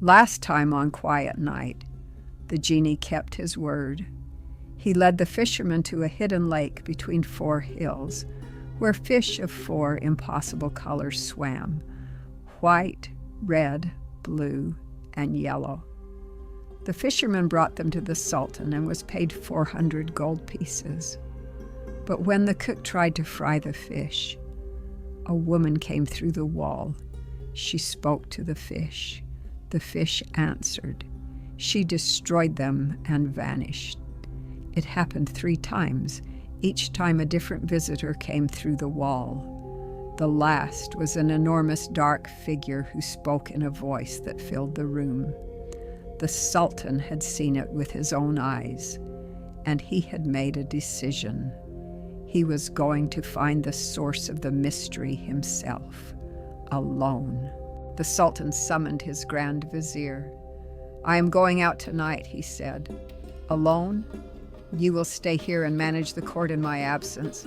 Last time on Quiet Night, the genie kept his word. He led the fisherman to a hidden lake between 4 hills, where fish of 4 impossible colors swam: white, red, blue, and yellow. The fisherman brought them to the Sultan and was paid 400 gold pieces. But when the cook tried to fry the fish, a woman came through the wall. She spoke to the fish. The fish answered. She destroyed them and vanished. It happened 3 times. Each time a different visitor came through the wall. The last was an enormous dark figure who spoke in a voice that filled the room. The Sultan had seen it with his own eyes, and he had made a decision. He was going to find the source of the mystery himself, alone. The Sultan summoned his Grand Vizier. "I am going out tonight," he said. "Alone? You will stay here and manage the court in my absence.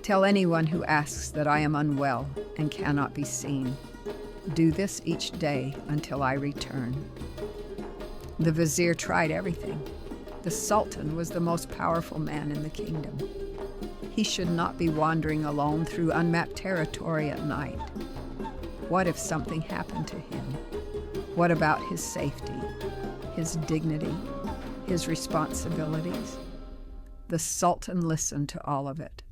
Tell anyone who asks that I am unwell and cannot be seen. Do this each day until I return." The vizier tried everything. The Sultan was the most powerful man in the kingdom. He should not be wandering alone through unmapped territory at night. What if something happened to him? What about his safety, his dignity, his responsibilities? The Sultan listened to all of it.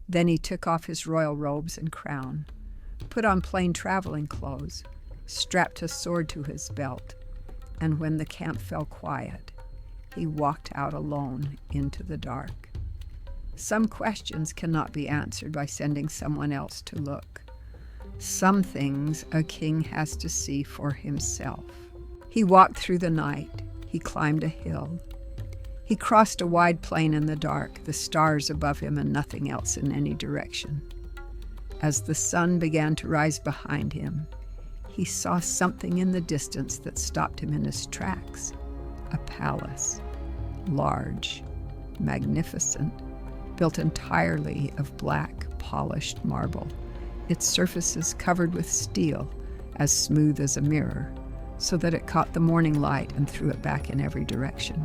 Then he took off his royal robes and crown, put on plain traveling clothes, strapped a sword to his belt, and when the camp fell quiet, he walked out alone into the dark. Some questions cannot be answered by sending someone else to look. Some things a king has to see for himself. He walked through the night. He climbed a hill. He crossed a wide plain in the dark, the stars above him and nothing else in any direction. As the sun began to rise behind him, he saw something in the distance that stopped him in his tracks. A palace, large, magnificent, built entirely of black, polished marble, its surfaces covered with steel, as smooth as a mirror, so that it caught the morning light and threw it back in every direction.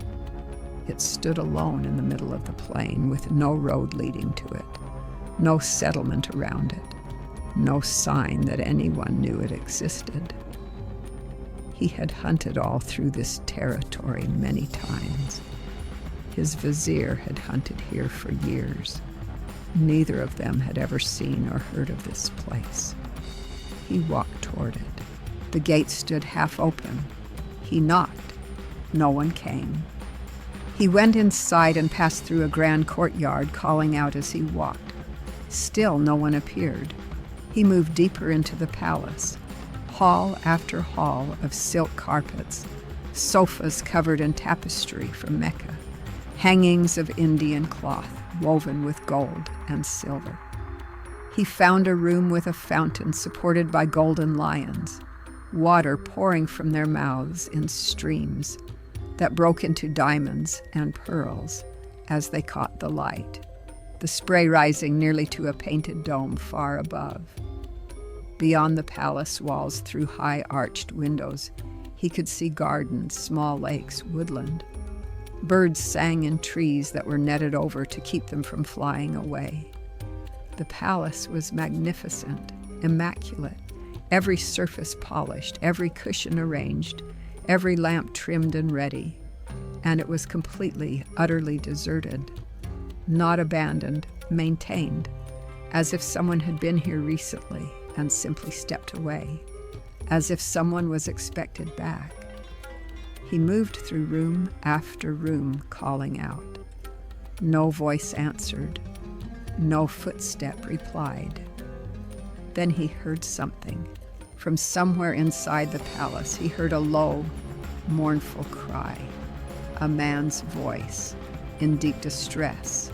It stood alone in the middle of the plain, with no road leading to it, no settlement around it, no sign that anyone knew it existed. He had hunted all through this territory many times. His vizier had hunted here for years. Neither of them had ever seen or heard of this place. He walked toward it. The gate stood half open. He knocked. No one came. He went inside and passed through a grand courtyard, calling out as he walked. Still no one appeared. He moved deeper into the palace. Hall after hall of silk carpets, sofas covered in tapestry from Mecca, hangings of Indian cloth woven with gold and silver. He found a room with a fountain supported by golden lions, water pouring from their mouths in streams that broke into diamonds and pearls as they caught the light, the spray rising nearly to a painted dome far above. Beyond the palace walls, through high arched windows, he could see gardens, small lakes, woodland. Birds sang in trees that were netted over to keep them from flying away. The palace was magnificent, immaculate, every surface polished, every cushion arranged, every lamp trimmed and ready, and it was completely, utterly deserted, not abandoned, maintained, as if someone had been here recently and simply stepped away, as if someone was expected back. He moved through room after room, calling out. No voice answered. No footstep replied. Then he heard something. From somewhere inside the palace, he heard a low, mournful cry, a man's voice, in deep distress.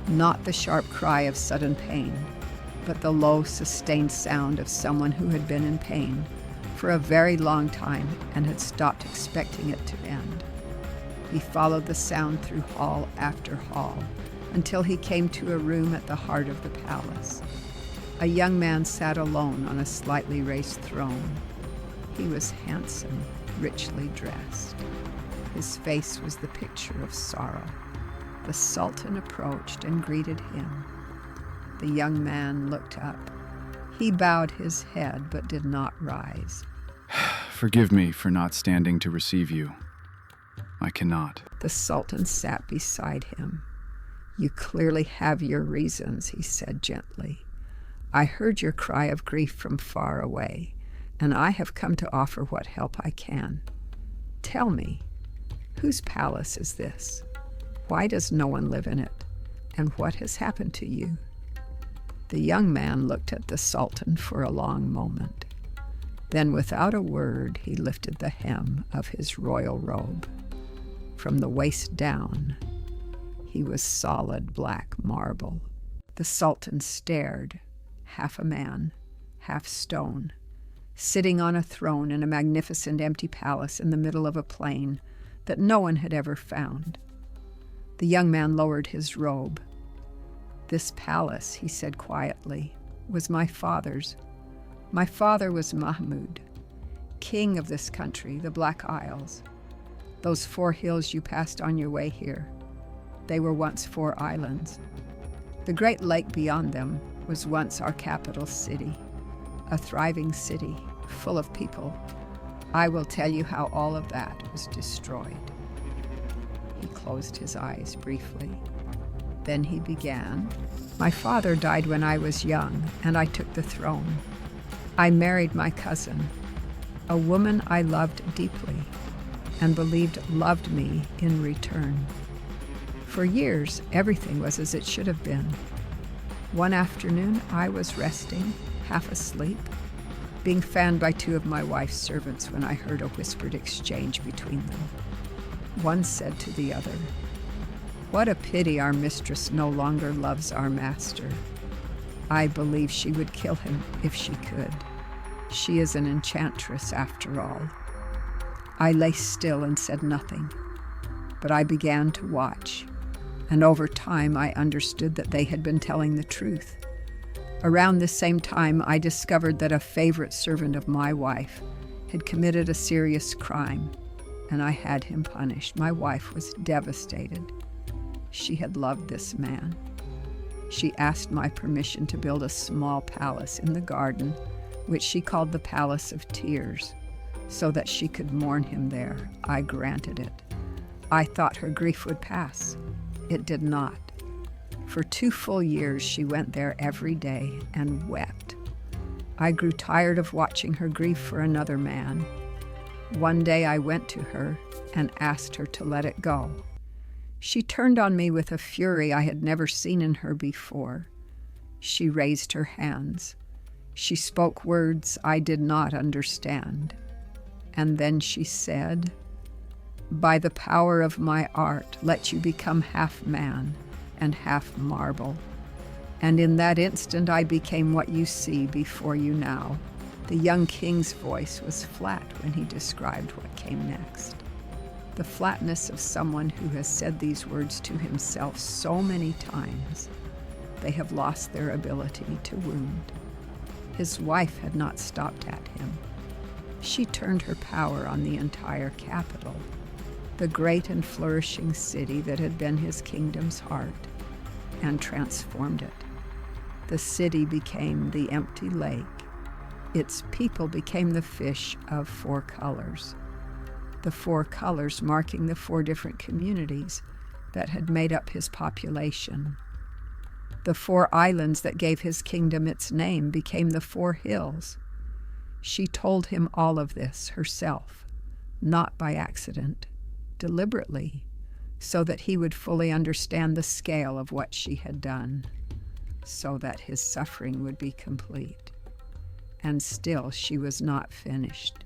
Not the sharp cry of sudden pain, but the low, sustained sound of someone who had been in pain for a very long time and had stopped expecting it to end. He followed the sound through hall after hall until he came to a room at the heart of the palace. A young man sat alone on a slightly raised throne. He was handsome, richly dressed. His face was the picture of sorrow. The Sultan approached and greeted him. The young man looked up. He bowed his head but did not rise. Forgive me for not standing to receive you. I cannot. The Sultan sat beside him. You clearly have your reasons, he said gently. I heard your cry of grief from far away, and I have come to offer what help I can. Tell me, whose palace is this? Why does no one live in it? And what has happened to you? The young man looked at the Sultan for a long moment. Then, without a word, he lifted the hem of his royal robe. From the waist down, he was solid black marble. The Sultan stared, half a man, half stone, sitting on a throne in a magnificent empty palace in the middle of a plain that no one had ever found. The young man lowered his robe. This palace, he said quietly, was my father's. My father was Mahmud, king of this country, the Black Isles. Those 4 hills you passed on your way here, they were once 4 islands. The great lake beyond them was once our capital city, a thriving city full of people. I will tell you how all of that was destroyed. He closed his eyes briefly. Then he began. My father died when I was young, and I took the throne. I married my cousin, a woman I loved deeply and believed loved me in return. For years, everything was as it should have been. One afternoon, I was resting, half asleep, being fanned by 2 of my wife's servants when I heard a whispered exchange between them. One said to the other, "What a pity our mistress no longer loves our master. I believe she would kill him if she could. She is an enchantress after all." I lay still and said nothing, but I began to watch, and over time I understood that they had been telling the truth. Around the same time, I discovered that a favorite servant of my wife had committed a serious crime, and I had him punished. My wife was devastated. She had loved this man. She asked my permission to build a small palace in the garden, which she called the Palace of Tears, so that she could mourn him there. I granted it. I thought her grief would pass. It did not. For 2 full years, she went there every day and wept. I grew tired of watching her grief for another man. One day I went to her and asked her to let it go. She turned on me with a fury I had never seen in her before. She raised her hands. She spoke words I did not understand. And then she said, "By the power of my art, let you become half man and half marble." And in that instant I became what you see before you now. The young king's voice was flat when he described what came next. The flatness of someone who has said these words to himself so many times, they have lost their ability to wound. His wife had not stopped at him. She turned her power on the entire capital, the great and flourishing city that had been his kingdom's heart, and transformed it. The city became the empty lake. Its people became the fish of 4 colors, the 4 colors marking the 4 different communities that had made up his population. The 4 islands that gave his kingdom its name became the 4 hills. She told him all of this herself, not by accident, deliberately, so that he would fully understand the scale of what she had done, so that his suffering would be complete. And still she was not finished.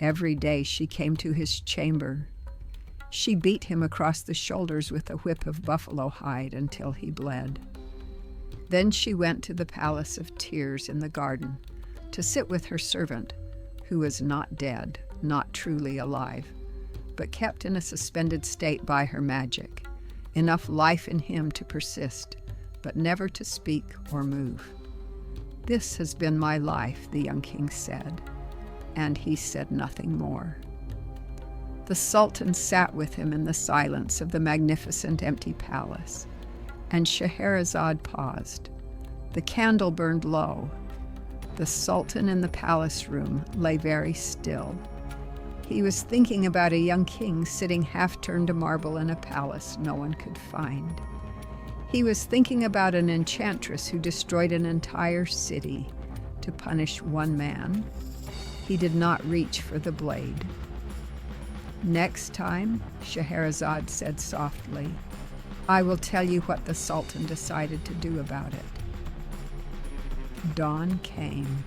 Every day she came to his chamber. She beat him across the shoulders with a whip of buffalo hide until he bled. Then she went to the Palace of Tears in the garden to sit with her servant, who was not dead, not truly alive, but kept in a suspended state by her magic, enough life in him to persist, but never to speak or move. "This has been my life," the young king said, and he said nothing more. The Sultan sat with him in the silence of the magnificent empty palace, and Scheherazade paused. The candle burned low. The Sultan in the palace room lay very still. He was thinking about a young king sitting half-turned to marble in a palace no one could find. He was thinking about an enchantress who destroyed an entire city to punish one man. He did not reach for the blade. Next time, Scheherazade said softly, I will tell you what the Sultan decided to do about it. Dawn came,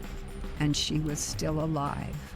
and she was still alive.